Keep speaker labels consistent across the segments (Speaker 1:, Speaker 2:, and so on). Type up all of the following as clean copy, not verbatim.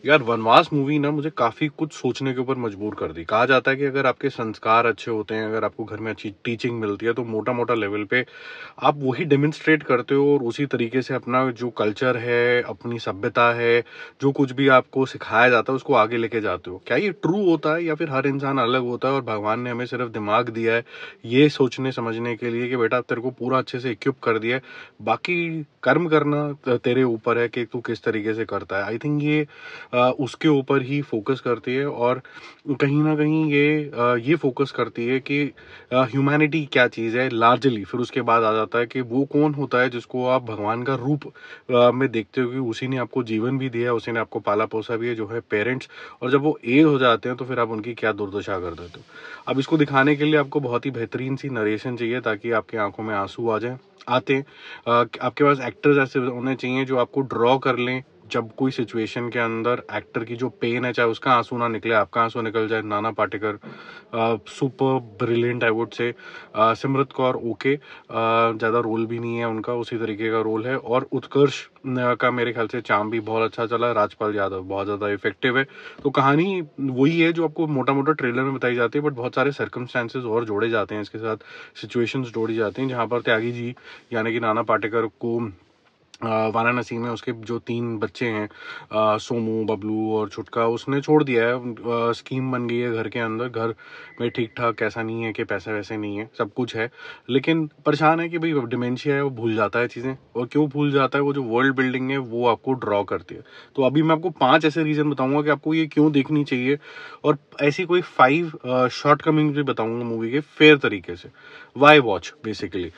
Speaker 1: यार वनवास मूवी ना मुझे काफी कुछ सोचने के ऊपर मजबूर कर दी। कहा जाता है कि अगर आपके संस्कार अच्छे होते हैं, अगर आपको घर में अच्छी टीचिंग मिलती है, तो मोटा मोटा लेवल पे आप वही डेमोन्स्ट्रेट करते हो और उसी तरीके से अपना जो कल्चर है, अपनी सभ्यता है, जो कुछ भी आपको सिखाया जाता है उसको आगे लेके जाते हो। क्या ये ट्रू होता है या फिर हर इंसान अलग होता है और भगवान ने हमें सिर्फ दिमाग दिया है ये सोचने समझने के लिए कि बेटा तेरे को पूरा अच्छे से इक्विप कर दिया है, बाकी कर्म करना तेरे ऊपर है कि तू किस तरीके से करता है। आई थिंक ये उसके ऊपर ही फोकस करती है और कहीं ना कहीं ये फोकस करती है कि ह्यूमैनिटी क्या चीज़ है लार्जली। फिर उसके बाद आ जाता है कि वो कौन होता है जिसको आप भगवान का रूप में देखते हो कि उसी ने आपको जीवन भी दिया है, उसी ने आपको पाला पोसा भी है, जो है पेरेंट्स। और जब वो एज हो जाते हैं तो फिर आप उनकी क्या दुर्दशा कर देते हो। अब इसको दिखाने के लिए आपको बहुत ही बेहतरीन सी नरेशन चाहिए ताकि आपकी आंखों में आंसू आ जाए आते हैं। आपके पास एक्टर्स ऐसे होने चाहिए जो आपको ड्रॉ कर लें जब कोई सिचुएशन के अंदर एक्टर की जो पेन है, चाहे उसका आंसू ना निकले आपका आंसू निकल जाए। Nana Patekar super brilliant I would से। सिमरत कौर ओके, ज़्यादा रोल भी नहीं है उनका, उसी तरीके का रोल है। और उत्कर्ष का मेरे ख्याल से चाम भी बहुत अच्छा चला। राजपाल यादव बहुत ज़्यादा इफेक्टिव है। तो कहानी वही है जो आपको मोटा मोटा ट्रेलर में बताई जाती है, बट बहुत सारे सर्कमस्टांसेस और जोड़े जाते हैं इसके साथ, सिचुएशंस जोड़ी जाती हैं जहाँ पर त्यागी जी यानी कि नाना पाटेकर को वाराणसी में उसके जो 3 बच्चे हैं, सोमू, बबलू और छुटका, उसने छोड़ दिया है। स्कीम बन गई है घर के अंदर, घर में ठीक ठाक ऐसा नहीं है कि पैसे वैसे नहीं है, सब कुछ है, लेकिन परेशान है कि भाई डिमेंशिया है, वो भूल जाता है चीज़ें। और क्यों भूल जाता है, वो जो वर्ल्ड बिल्डिंग है वो आपको ड्रॉ करती है। तो अभी मैं आपको 5 ऐसे रीज़न बताऊंगा कि आपको ये क्यों देखनी चाहिए, और ऐसी कोई 5 शॉर्ट कमिंग भी बताऊंगा मूवी के फेयर तरीके से। Why watch basically.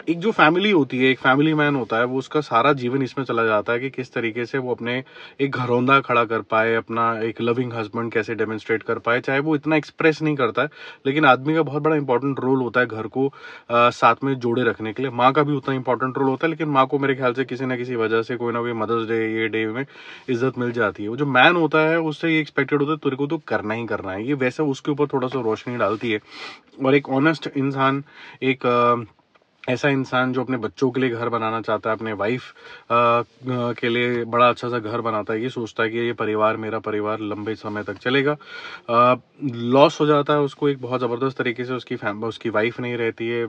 Speaker 1: एक जो फैमिली होती है, एक फैमिली मैन होता है, वो उसका सारा जीवन इसमें चला जाता है कि किस तरीके से वो अपने एक घरौंदा खड़ा कर पाए, अपना एक लविंग हस्बैंड कैसे डेमोन्स्ट्रेट कर पाए। चाहे वो इतना एक्सप्रेस नहीं करता है, लेकिन आदमी का बहुत बड़ा इंपॉर्टेंट रोल होता है घर को साथ में जोड़े रखने के लिए। माँ का भी उतना इंपॉर्टेंट रोल होता है, लेकिन माँ को मेरे ख्याल से किसी ना किसी वजह से कोई ना कोई मदर्स डे ये डे में इज्जत मिल जाती है। वो जो मैन होता है उससे ये एक्सपेक्टेड होता है तेरे को तो करना ही करना है, ये वैसा उसके ऊपर थोड़ा सा रोशनी डालती है। और एक ऑनेस्ट इंसान, एक ऐसा इंसान जो अपने बच्चों के लिए घर बनाना चाहता है, अपने वाइफ के लिए बड़ा अच्छा सा घर बनाता है, ये सोचता है कि ये परिवार, मेरा परिवार लंबे समय तक चलेगा। लॉस हो जाता है उसको एक बहुत ज़बरदस्त तरीके से, उसकी वाइफ नहीं रहती है,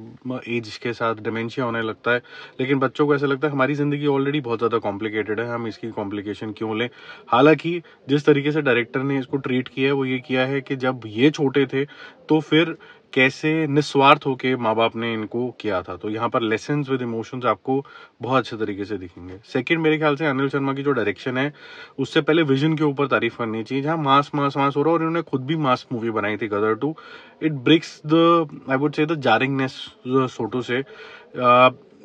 Speaker 1: एज के साथ डिमेंशिया होने लगता है। लेकिन बच्चों को ऐसा लगता है हमारी ज़िंदगी ऑलरेडी बहुत ज़्यादा कॉम्प्लिकेटेड है, हम इसकी कॉम्प्लिकेशन क्यों लें। हालांकि जिस तरीके से डायरेक्टर ने इसको ट्रीट किया है वो ये किया है कि जब ये छोटे थे तो फिर कैसे निस्वार्थ होके माँ बाप ने इनको किया था। तो यहाँ पर लेसन्स विद इमोशंस आपको बहुत अच्छे तरीके से दिखेंगे। सेकंड, मेरे ख्याल से अनिल शर्मा की जो डायरेक्शन है उससे पहले विजन के ऊपर तारीफ करनी चाहिए, जहाँ मास मास मास हो रहा है। और इन्होंने खुद भी मास मूवी बनाई थी Gadar 2। It breaks the, I would say, the jarringness so to say,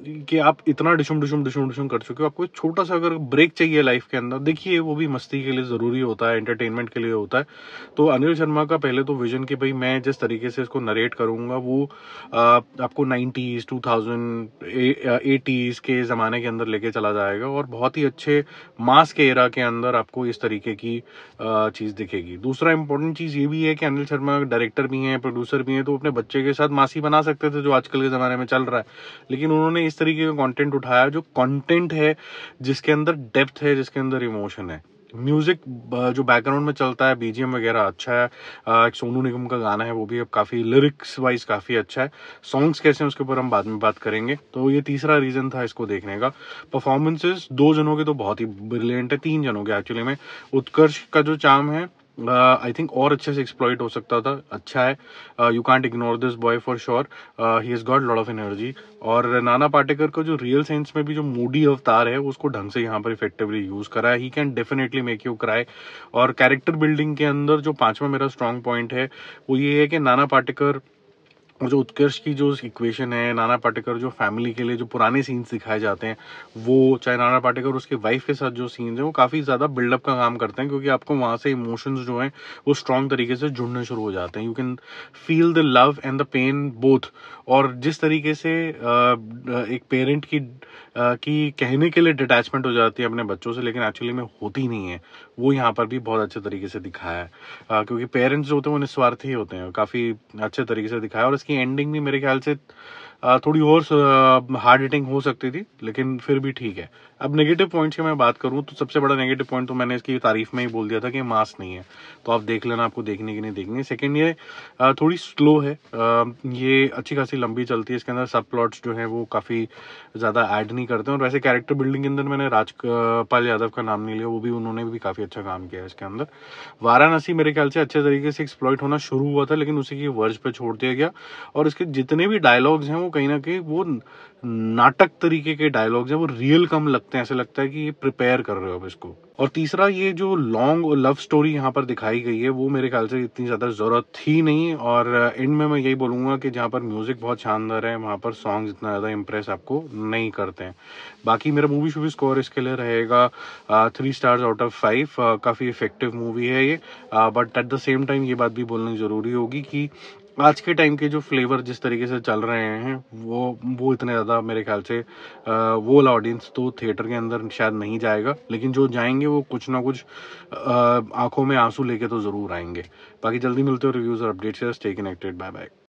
Speaker 1: कि आप इतना डिशुम डिशुम डिशुम डिशुम कर चुके हो, आपको एक छोटा सा अगर ब्रेक चाहिए लाइफ के अंदर, देखिए वो भी मस्ती के लिए जरूरी होता है, एंटरटेनमेंट के लिए होता है। तो अनिल शर्मा का पहले तो विजन कि भाई मैं जिस तरीके से इसको नरेट करूंगा वो आपको 90s 2080s के ज़माने के अंदर लेके चला जाएगा, और बहुत ही अच्छे मास के एरा के अंदर आपको इस तरीके की चीज़ दिखेगी। दूसरा इंपॉर्टेंट चीज़ ये भी है कि अनिल शर्मा डायरेक्टर भी हैं, प्रोड्यूसर भी हैं, तो अपने बच्चे के साथ मासी बना सकते थे जो आजकल के ज़माने में चल रहा है, लेकिन उन्होंने इस तरीके का कंटेंट उठाया जो कंटेंट है, जिसके अंदर डेप्थ है, जिसके अंदर इमोशन है। म्यूजिक जो बैकग्राउंड में चलता है, बीजीएम वगैरह अच्छा है। एक सोनू निगम का गाना है, वो भी अब काफी लिरिक्स वाइज काफी अच्छा है। सॉन्ग्स कैसे हैं उसके ऊपर हम बाद में बात करेंगे। तो ये तीसरा रीजन था इसको देखने का। परफॉर्मेंसेस 2 जनों के तो बहुत ही ब्रिलियंट है, 3 जनों के एक्चुअली में। उत्कर्ष का जो चार्म है आई थिंक और अच्छे से एक्सप्लॉइट हो सकता था, अच्छा है। You can't ignore this boy for sure, he has got lot of energy. और नाना पाटेकर को जो रियल सेंस में भी जो मूडी अवतार है उसको ढंग से यहाँ पर इफेक्टिवली यूज करा है। He can definitely make you cry. और कैरेक्टर बिल्डिंग के अंदर जो 5वां मेरा स्ट्रॉन्ग पॉइंट है वो ये है कि नाना पाटेकर और जो उत्कर्ष की जो इक्वेशन है, नाना पाटेकर जो फैमिली के लिए जो पुराने सीन्स दिखाए जाते हैं, वो चाहे नाना पाटेकर उसके वाइफ के साथ जो सीन्स हैं वो काफी ज्यादा बिल्डअप का काम करते हैं, क्योंकि आपको वहां से इमोशंस जो हैं वो स्ट्रॉन्ग तरीके से जुड़ने शुरू हो जाते हैं। You can feel the love and the pain both. और जिस तरीके से एक पेरेंट की कहने के लिए डिटैचमेंट हो जाती है अपने बच्चों से, लेकिन एक्चुअली में होती नहीं है, वो यहाँ पर भी बहुत अच्छे तरीके से दिखाया है। क्योंकि पेरेंट्स जो होते हैं वो निस्वार्थी होते हैं, काफी अच्छे तरीके से दिखाया। और इसकी एंडिंग भी मेरे ख्याल से थोड़ी और हार्ड हिटिंग हो सकती थी, लेकिन फिर भी ठीक है। अब नेगेटिव पॉइंट्स की मैं बात करूं तो सबसे बड़ा नेगेटिव पॉइंट तो मैंने इसकी तारीफ में ही बोल दिया था कि मास नहीं है, तो आप देख लेना आपको देखने की नहीं देखनी है। सेकेंड, ये थोड़ी स्लो है, ये अच्छी खासी लंबी चलती है, इसके अंदर सब प्लॉट्स जो है वो काफ़ी ज़्यादा ऐड नहीं करते हैं। और वैसे कैरेक्टर बिल्डिंग के अंदर मैंने राजपाल यादव का नाम नहीं लिया, वो भी उन्होंने भी काफ़ी अच्छा काम किया है इसके अंदर। वाराणसी मेरे ख्याल से अच्छे तरीके से एक्सप्लॉइट होना शुरू हुआ था, लेकिन उसी की वर्ज पे छोड़ दिया गया। और इसके जितने भी डायलॉग्स हैं वो कहीं ना कहीं वो नाटक तरीके के डायलॉग्स हैं, वो रियल कम लगते हैं, ऐसे लगता है कि ये प्रिपेयर कर रहे हो अब इसको। और तीसरा, ये जो लॉन्ग लव स्टोरी यहाँ पर दिखाई गई है वो मेरे ख्याल से इतनी ज्यादा जरूरत थी नहीं। और एंड में मैं यही बोलूंगा कि जहाँ पर म्यूजिक बहुत शानदार है, वहाँ पर सॉन्ग इतना ज्यादा इम्प्रेस आपको नहीं करते हैं। बाकी मेरा मूवी शूवी स्कोर इसके लिए रहेगा 3 स्टार्स आउट ऑफ 5। काफी इफेक्टिव मूवी है ये, but at the same time ये बात भी बोलनी जरूरी होगी कि आज के टाइम के जो फ्लेवर जिस तरीके से चल रहे हैं वो इतने ज़्यादा मेरे ख्याल से वो वाला ऑडियंस तो थिएटर के अंदर शायद नहीं जाएगा, लेकिन जो जाएंगे वो कुछ ना कुछ आंखों में आंसू लेके तो ज़रूर आएंगे। बाकी जल्दी मिलते हो रिव्यूज़ और अपडेट्स से। Stay connected, bye bye.